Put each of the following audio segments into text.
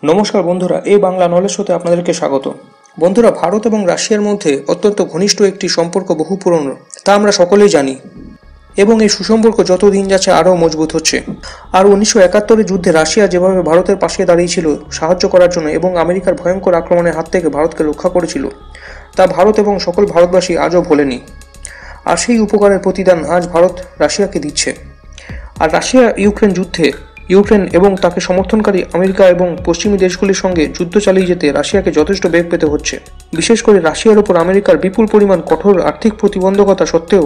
নমস্কার বন্ধুরা, এই বাংলা নলেজ শোতে আপনাদেরকে স্বাগত। বন্ধুরা, ভারত এবং রাশিয়ার মধ্যে অত্যন্ত ঘনিষ্ঠ একটি সম্পর্ক বহু পুরনো, তা আমরা সকলেই জানি। এবং এই সুসম্পর্ক যত দিন যাচ্ছে আরও মজবুত হচ্ছে। আর 1971 যুদ্ধে রাশিয়া যেভাবে ভারতের পাশে দাঁড়িয়েছিল সাহায্য করার জন্য এবং আমেরিকার ভয়ঙ্কর আক্রমণের হাত থেকে ভারতকে রক্ষা করেছিল, তা ভারত এবং সকল ভারতবাসী আজও ভোলেনি। আর সেই উপকারের প্রতিদান আজ ভারত রাশিয়াকে দিচ্ছে। আর রাশিয়া ইউক্রেন যুদ্ধে ইউক্রেন এবং তাকে সমর্থনকারী আমেরিকা এবং পশ্চিমী দেশগুলির সঙ্গে যুদ্ধ চালিয়ে যেতে রাশিয়াকে যথেষ্ট বেগ পেতে হচ্ছে। বিশেষ করে রাশিয়ার ওপর আমেরিকার বিপুল পরিমাণ কঠোর আর্থিক প্রতিবন্ধকতা সত্ত্বেও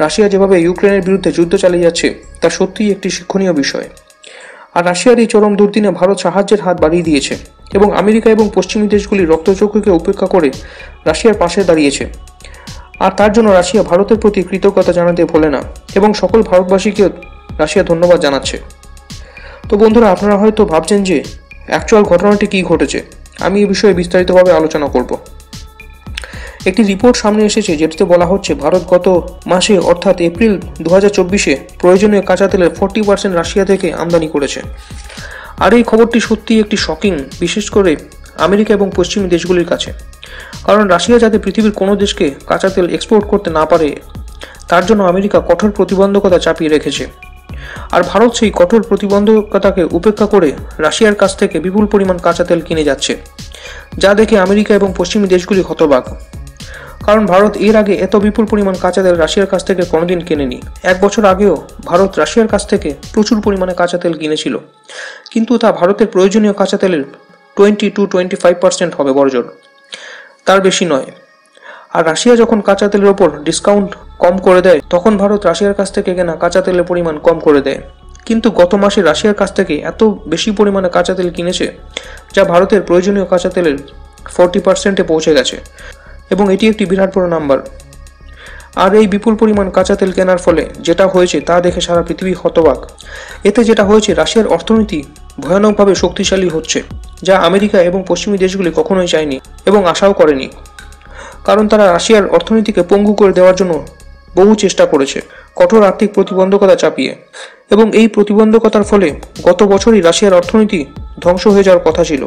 রাশিয়া যেভাবে ইউক্রেনের বিরুদ্ধে যুদ্ধ চালিয়ে যাচ্ছে তা সত্যিই একটি শিক্ষণীয় বিষয়। আর রাশিয়ার এই চরম দুর্দিনে ভারত সাহায্যের হাত বাড়িয়ে দিয়েছে এবং আমেরিকা এবং পশ্চিমী দেশগুলি রক্তচক্ষুকে উপেক্ষা করে রাশিয়ার পাশে দাঁড়িয়েছে। আর তার জন্য রাশিয়া ভারতের প্রতি কৃতজ্ঞতা জানাতে ভোলে না এবং সকল ভারতবাসীকে রাশিয়া ধন্যবাদ জানাচ্ছে। তো বন্ধুরা, আপনারা হয়তো ভাবছেন যে অ্যাকচুয়াল ঘটনাটি কী ঘটেছে। আমি এই বিষয়ে বিস্তারিতভাবে আলোচনা করব। একটি রিপোর্ট সামনে এসেছে যেটিতে বলা হচ্ছে ভারত গত মাসে অর্থাৎ এপ্রিল 2024-এ প্রয়োজনীয় কাঁচা তেলের 40% রাশিয়া থেকে আমদানি করেছে। আর এই খবরটি সত্যিই একটি শকিং, বিশেষ করে আমেরিকা এবং পশ্চিমী দেশগুলির কাছে। কারণ রাশিয়া যাতে পৃথিবীর কোনো দেশকে কাঁচা তেল এক্সপোর্ট করতে না পারে তার জন্য আমেরিকা কঠোর প্রতিবন্ধকতা চাপিয়ে রেখেছে। আর ভারত সেই কঠোর প্রতিবন্ধকতাকে উপেক্ষা করে রাশিয়ার কাছ থেকে বিপুল পরিমাণ কাঁচা তেল কিনে যাচ্ছে, যা দেখে আমেরিকা এবং পশ্চিমী দেশগুলি হতবাক। কারণ ভারত এর আগে এত বিপুল পরিমাণ কাঁচা তেল রাশিয়ার কাছ থেকে কোনোদিন কেনেনি। 1 বছর আগেও ভারত রাশিয়ার কাছ থেকে প্রচুর পরিমাণে কাঁচা তেল কিনেছিল, কিন্তু তা ভারতের প্রয়োজনীয় কাঁচা তেলের 20-25% হবে বড়জোর, তার বেশি নয়। আর রাশিয়া যখন কাঁচা তেলের ওপর ডিসকাউন্ট কম করে দেয় তখন ভারত রাশিয়ার কাছ থেকে কেনা কাঁচা তেলের পরিমাণ কম করে দেয়। কিন্তু গত মাসে রাশিয়ার কাছ থেকে এত বেশি পরিমাণে কাঁচা তেল কিনেছে যা ভারতের প্রয়োজনীয় কাঁচা তেলের 40%-এ পৌঁছে গেছে, এবং এটি একটি বিরাট বড় নাম্বার। আর এই বিপুল পরিমাণ কাঁচা তেল কেনার ফলে যেটা হয়েছে তা দেখে সারা পৃথিবী হতবাক। এতে যেটা হয়েছে, রাশিয়ার অর্থনীতি ভয়ানকভাবে শক্তিশালী হচ্ছে, যা আমেরিকা এবং পশ্চিমী দেশগুলি কখনোই চায়নি এবং আশাও করেনি। কারণ তারা রাশিয়ার অর্থনীতিকে পঙ্গু করে দেওয়ার জন্য বহু চেষ্টা করেছে কঠোর আর্থিক প্রতিবন্ধকতা চাপিয়ে। এবং এই প্রতিবন্ধকতার ফলে গত বছরই রাশিয়ার অর্থনীতি ধ্বংস হয়ে যাওয়ার কথা ছিল।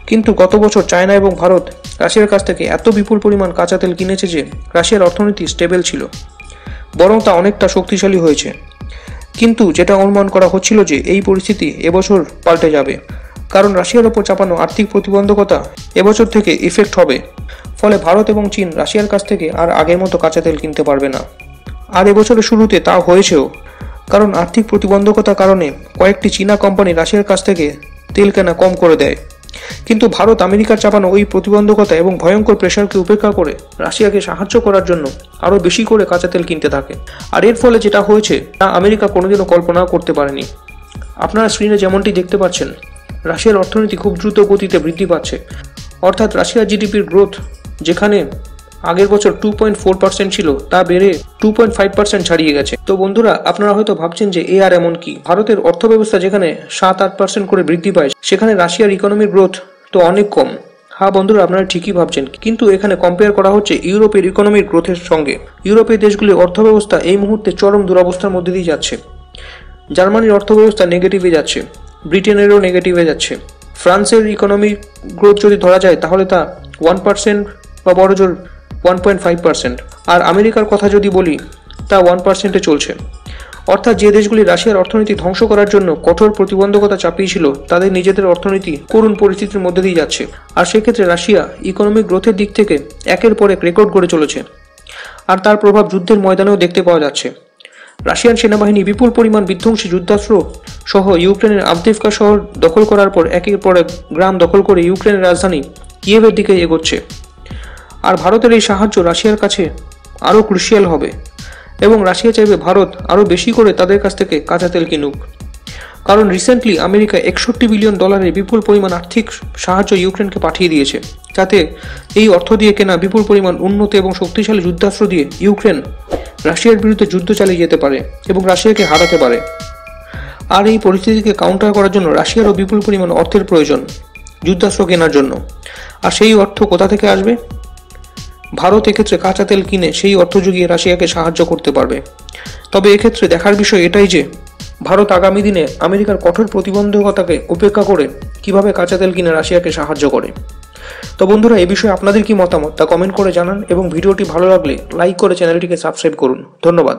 কিন্তু গত বছর চায়না এবং ভারত রাশিয়ার কাছ থেকে এত বিপুল পরিমাণ কাঁচা তেল কিনেছে যে রাশিয়ার অর্থনীতি স্টেবল ছিল, বরং তা অনেকটা শক্তিশালী হয়েছে। কিন্তু যেটা অনুমান করা হচ্ছিল যে এই পরিস্থিতি এবছর পাল্টে যাবে, কারণ রাশিয়ার ওপর চাপানো আর্থিক প্রতিবন্ধকতা এবছর থেকে ইফেক্ট হবে। ফলে ভারত এবং চীন রাশিয়ার কাছ থেকে আর আগের মতো কাঁচা তেল কিনতে পারবে না। আর এবছরের শুরুতে তা হয়েছেও, কারণ আর্থিক প্রতিবন্ধকতার কারণে কয়েকটি চীনা কোম্পানি রাশিয়ার কাছ থেকে তেল কেনা কম করে দেয়। কিন্তু ভারত আমেরিকার চাপানো ওই প্রতিবন্ধকতা এবং ভয়ঙ্কর প্রেশারকে উপেক্ষা করে রাশিয়াকে সাহায্য করার জন্য আরও বেশি করে কাঁচা তেল কিনতে থাকে। আর এর ফলে যেটা হয়েছে তা আমেরিকা কোনোদিনও কল্পনাও করতে পারেনি। আপনারা স্ক্রিনে যেমনটি দেখতে পাচ্ছেন, রাশিয়ার অর্থনীতি খুব দ্রুত গতিতে বৃদ্ধি পাচ্ছে। অর্থাৎ রাশিয়ার জিডিপির গ্রোথ যেখানে আগের বছর 2.4% ছিল তা বেড়ে 2.5% ছাড়িয়ে গেছে। তো বন্ধুরা, আপনারা হয়তো ভাবছেন যে আর এমন কি, ভারতের অর্থব্যবস্থা যেখানে 7-8% করে বৃদ্ধি পায় সেখানে রাশিয়ার ইকোনমির গ্রোথ তো অনেক কম। হ্যাঁ বন্ধুরা, আপনারা ঠিকই ভাবছেন, কিন্তু এখানে কম্পেয়ার করা হচ্ছে ইউরোপের ইকোনমির গ্রোথের সঙ্গে। ইউরোপের দেশগুলির অর্থব্যবস্থা এই মুহূর্তে চরম দুরবস্থার মধ্যে দিয়ে যাচ্ছে। জার্মানির অর্থব্যবস্থা নেগেটিভে যাচ্ছে, ব্রিটেনেরও নেগেটিভে যাচ্ছে। ফ্রান্সের ইকোনমিক গ্রোথ যদি ধরা যায় তাহলে তা 1% বা বড়জোর 1.5%। আর আমেরিকার কথা যদি বলি তা 1%-এ চলছে। অর্থাৎ যে দেশগুলি রাশিয়ার অর্থনীতি ধ্বংস করার জন্য কঠোর প্রতিবন্ধকতা চাপিয়েছিল তাদের নিজেদের অর্থনীতি করুণ পরিস্থিতির মধ্যে দিয়ে যাচ্ছে। আর সেক্ষেত্রে রাশিয়া ইকোনমিক গ্রোথের দিক থেকে একের পর এক রেকর্ড গড়ে চলেছে। আর তার প্রভাব যুদ্ধের ময়দানেও দেখতে পাওয়া যাচ্ছে। রাশিয়ান সেনাবাহিনী বিপুল পরিমাণ বিধ্বংসী যুদ্ধাস্ত্র সহ ইউক্রেনের আভদিভকা শহর দখল করার পর একের পর এক গ্রাম দখল করে ইউক্রেনের রাজধানী কিয়েভের দিকে এগোচ্ছে। আর ভারতের এই সাহায্য রাশিয়ার কাছে আরও ক্রুশিয়াল হবে এবং রাশিয়া চাইবে ভারত আরও বেশি করে তাদের কাছ থেকে কাঁচা তেল কিনুক। কারণ রিসেন্টলি আমেরিকা $61 বিলিয়ন বিপুল পরিমাণ আর্থিক সাহায্য ইউক্রেনকে পাঠিয়ে দিয়েছে, যাতে এই অর্থ দিয়ে কেনা বিপুল পরিমাণ উন্নত এবং শক্তিশালী যুদ্ধাস্ত্র দিয়ে ইউক্রেন রাশিয়ার বিরুদ্ধে যুদ্ধ চালিয়ে যেতে পারে এবং রাশিয়াকে হারাতে পারে। আর এই পরিস্থিতিকে কাউন্টার করার জন্য রাশিয়ারও বিপুল পরিমাণ অর্থের প্রয়োজন যুদ্ধাস্ত্র কেনার জন্য। আর সেই অর্থ কোথা থেকে আসবে? ভারত এক্ষেত্রে কাঁচা তেল কিনে সেই অর্থ জুগিয়ে রাশিয়াকে সাহায্য করতে পারবে। তবে এক্ষেত্রে দেখার বিষয় এটাই যে ভারত আগামী দিনে আমেরিকার কঠোর প্রতিবন্ধকতাকে উপেক্ষা করে কিভাবে কাঁচা তেল কিনে রাশিয়াকে সাহায্য করে। তো বন্ধুরা, এই বিষয়ে আপনাদের কি মতামত তা কমেন্ট করে জানান এবং ভিডিওটি ভালো লাগলে লাইক করে চ্যানেলটিকে সাবস্ক্রাইব করুন। ধন্যবাদ।